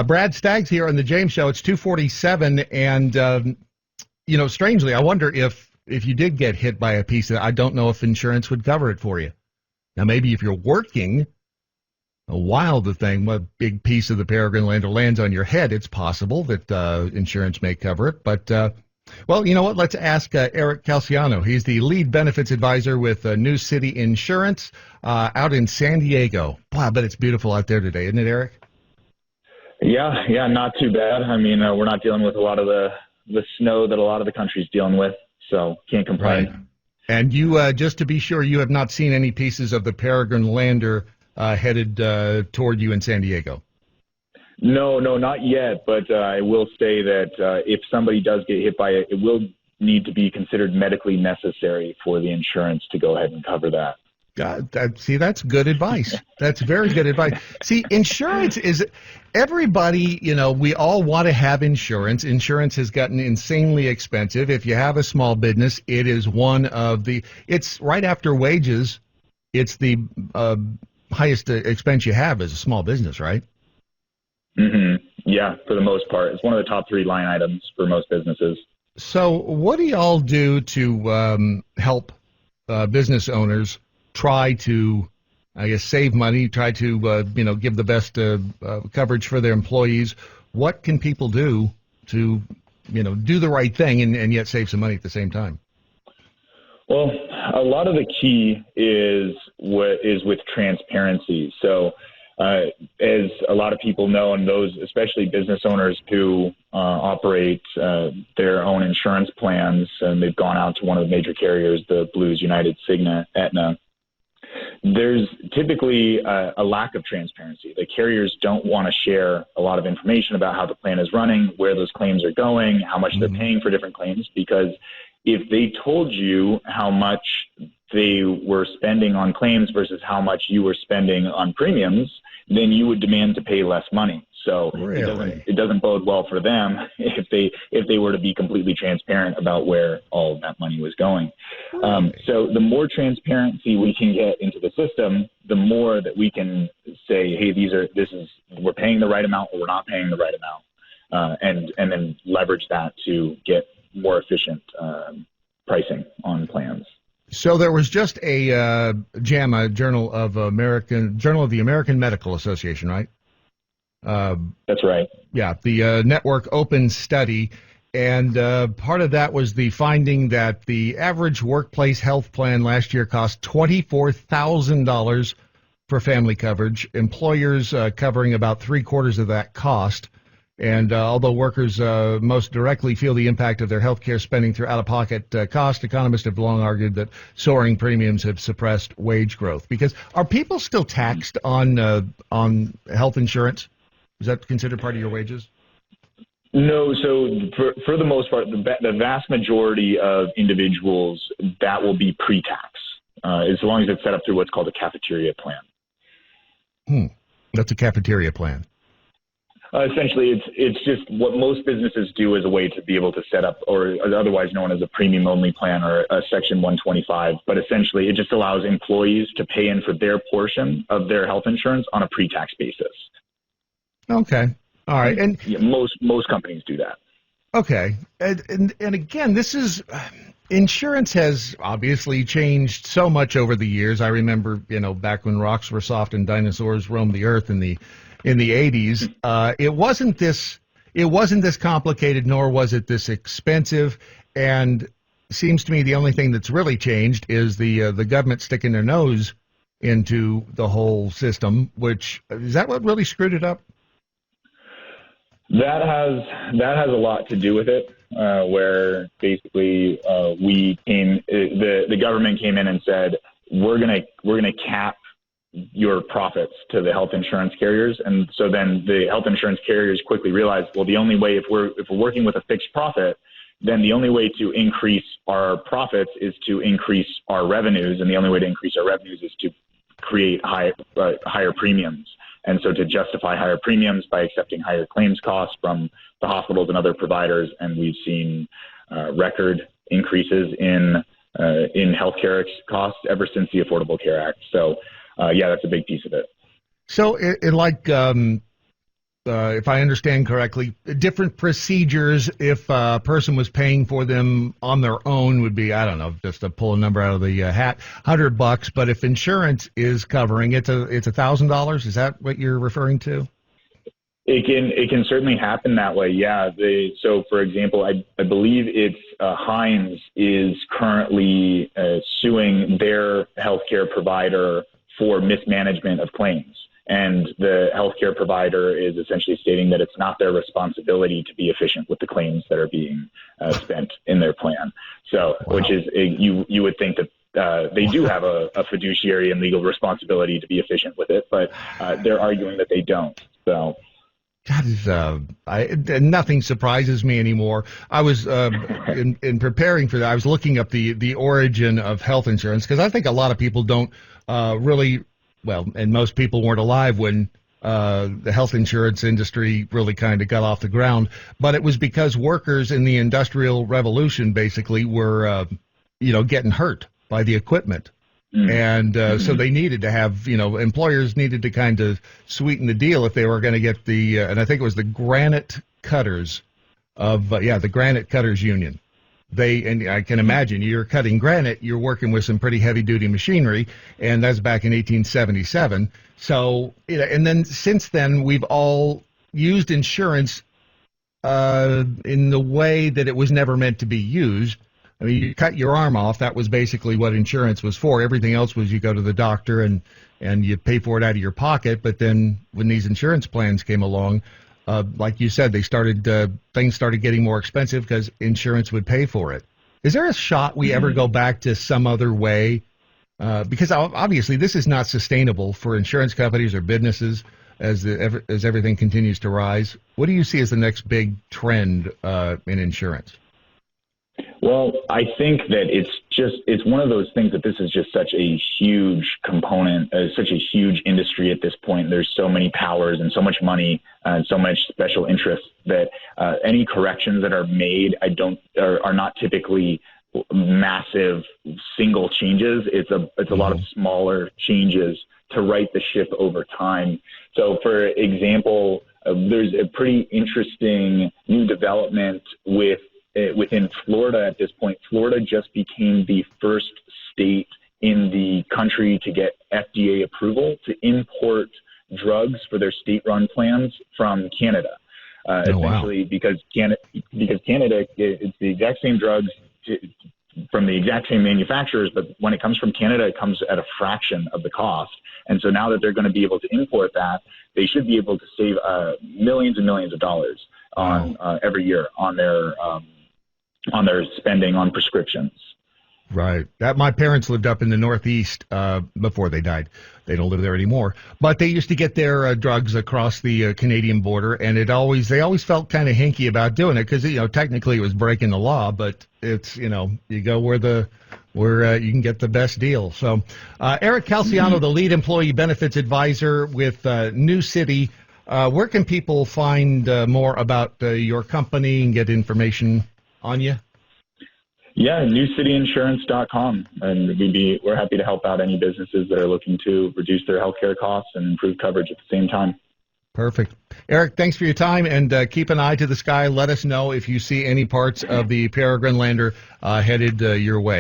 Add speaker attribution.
Speaker 1: Brad Staggs here on the James Show. It's 2:47, and strangely, I wonder if you did get hit by a piece of, I don't know if insurance would cover it for you. Now, maybe if you're working, while a big piece of the Peregrine lander lands on your head, it's possible that insurance may cover it. But well, you know what? Let's ask Eric Calciano. He's the lead benefits advisor with New City Insurance out in San Diego. Boy, I bet it's beautiful out there today, isn't it, Eric?
Speaker 2: Yeah, not too bad. I mean, we're not dealing with a lot of the snow that a lot of the country's dealing with, so can't complain.
Speaker 1: Right. And you, just to be sure, you have not seen any pieces of the Peregrine lander headed toward you in San Diego?
Speaker 2: No, not yet. But I will say that if somebody does get hit by it, it will need to be considered medically necessary for the insurance to go ahead and cover that.
Speaker 1: See, that's good advice. That's very good advice. See, insurance is everybody, we all want to have insurance. Insurance has gotten insanely expensive. If you have a small business, it is it's right after wages. It's the highest expense you have as a small business, right?
Speaker 2: Mm-hmm. Yeah, for the most part. It's one of the top 3 line items for most businesses.
Speaker 1: So what do y'all do to help business owners try to, save money, try to, give the best coverage for their employees? What can people do to, do the right thing and yet save some money at the same time?
Speaker 2: Well, a lot of the key is with transparency. So as a lot of people know, and those, especially business owners who operate their own insurance plans, and they've gone out to one of the major carriers, the Blues, United, Cigna, Aetna, there's typically a lack of transparency. The carriers don't want to share a lot of information about how the plan is running, where those claims are going, how much they're paying for different claims, because if they told you how much they were spending on claims versus how much you were spending on premiums, then you would demand to pay less money. So
Speaker 1: really?
Speaker 2: it doesn't bode well for them if they were to be completely transparent about where all of that money was going.
Speaker 1: Really?
Speaker 2: So the more transparency we can get into the system, the more that we can say, hey, we're paying the right amount or we're not paying the right amount, and then leverage that to get more efficient pricing on plans.
Speaker 1: So there was just a JAMA, Journal of the American Medical Association, right?
Speaker 2: That's right.
Speaker 1: Yeah, the network open study, and part of that was the finding that the average workplace health plan last year cost $24,000 for family coverage, employers covering about 3/4 of that cost. And although workers most directly feel the impact of their health care spending through out-of-pocket cost, economists have long argued that soaring premiums have suppressed wage growth. Because are people still taxed on health insurance? Is that considered part of your wages?
Speaker 2: No. So for the most part, the vast majority of individuals, that will be pre-tax, as long as it's set up through what's called a cafeteria plan.
Speaker 1: That's a cafeteria plan.
Speaker 2: Essentially, it's just what most businesses do as a way to be able to set up, or otherwise known as a premium-only plan or a Section 125. But essentially, it just allows employees to pay in for their portion of their health insurance on a pre-tax basis.
Speaker 1: Okay. All right. And
Speaker 2: yeah, most companies do that.
Speaker 1: Okay. And again, this is insurance has obviously changed so much over the years. I remember, back when rocks were soft and dinosaurs roamed the earth in the 80s. It wasn't this complicated, nor was it this expensive. And seems to me the only thing that's really changed is the government sticking their nose into the whole system. Which is that what really screwed it up?
Speaker 2: That has a lot to do with it, where basically the government came in and said we're gonna cap your profits to the health insurance carriers, and so then the health insurance carriers quickly realized, well, the only way if we're working with a fixed profit, then the only way to increase our profits is to increase our revenues, and the only way to increase our revenues is to create higher premiums. And so to justify higher premiums by accepting higher claims costs from the hospitals and other providers, and we've seen record increases in healthcare costs ever since the Affordable Care Act. So, yeah, that's a big piece of it.
Speaker 1: So, if I understand correctly, different procedures if a person was paying for them on their own would be, I don't know, just to pull a number out of the hat, $100. But if insurance is covering it, it's $1,000. Is that what you're referring to?
Speaker 2: It can certainly happen that way. Yeah. So for example, I believe it's Hines is currently suing their healthcare provider for mismanagement of claims. And the healthcare provider is essentially stating that it's not their responsibility to be efficient with the claims that are being spent in their plan. So, wow. Which is you would think that they do have a fiduciary and legal responsibility to be efficient with it, but they're arguing that they don't. So.
Speaker 1: God, nothing surprises me anymore. I was in preparing for that. I was looking up the origin of health insurance because I think a lot of people don't really. Well, and most people weren't alive when the health insurance industry really kind of got off the ground. But it was because workers in the Industrial Revolution basically were, getting hurt by the equipment. And so they needed to have, employers needed to kind of sweeten the deal if they were going to get and I think it was the Granite Cutters the Granite Cutters Union. And I can imagine you're cutting granite, you're working with some pretty heavy duty machinery, and that's back in 1877. So, and then since then, we've all used insurance in the way that it was never meant to be used. I mean, you cut your arm off, that was basically what insurance was for. Everything else was you go to the doctor and you pay for it out of your pocket. But then when these insurance plans came along, like you said, things started getting more expensive because insurance would pay for it. Is there a shot we ever go back to some other way? Because obviously this is not sustainable for insurance companies or businesses as everything continues to rise. What do you see as the next big trend in insurance?
Speaker 2: Well, I think that it's one of those things that this is just such a huge component, such a huge industry at this point. There's so many powers and so much money and so much special interest that any corrections that are made, are not typically massive single changes. It's a lot of smaller changes to right the ship over time. So, for example, there's a pretty interesting new development within Florida at this point. Florida just became the first state in the country to get FDA approval to import drugs for their state-run plans from Canada. Essentially, wow. because Canada, it's the exact same drugs from the exact same manufacturers, but when it comes from Canada, it comes at a fraction of the cost. And so now that they're going to be able to import that, they should be able to save millions and millions of dollars on every year on their spending on prescriptions.
Speaker 1: Right. My parents lived up in the Northeast before they died. They don't live there anymore. But they used to get their drugs across the Canadian border, and they always felt kind of hinky about doing it because technically it was breaking the law. But it's you go where you can get the best deal. So, Eric Calciano, the lead employee benefits advisor with New City. Where can people find more about your company and get information on you?
Speaker 2: Yeah, newcityinsurance.com, and we're happy to help out any businesses that are looking to reduce their healthcare costs and improve coverage at the same time.
Speaker 1: Perfect. Eric, thanks for your time, and keep an eye to the sky. Let us know if you see any parts of the Peregrine Lander headed your way.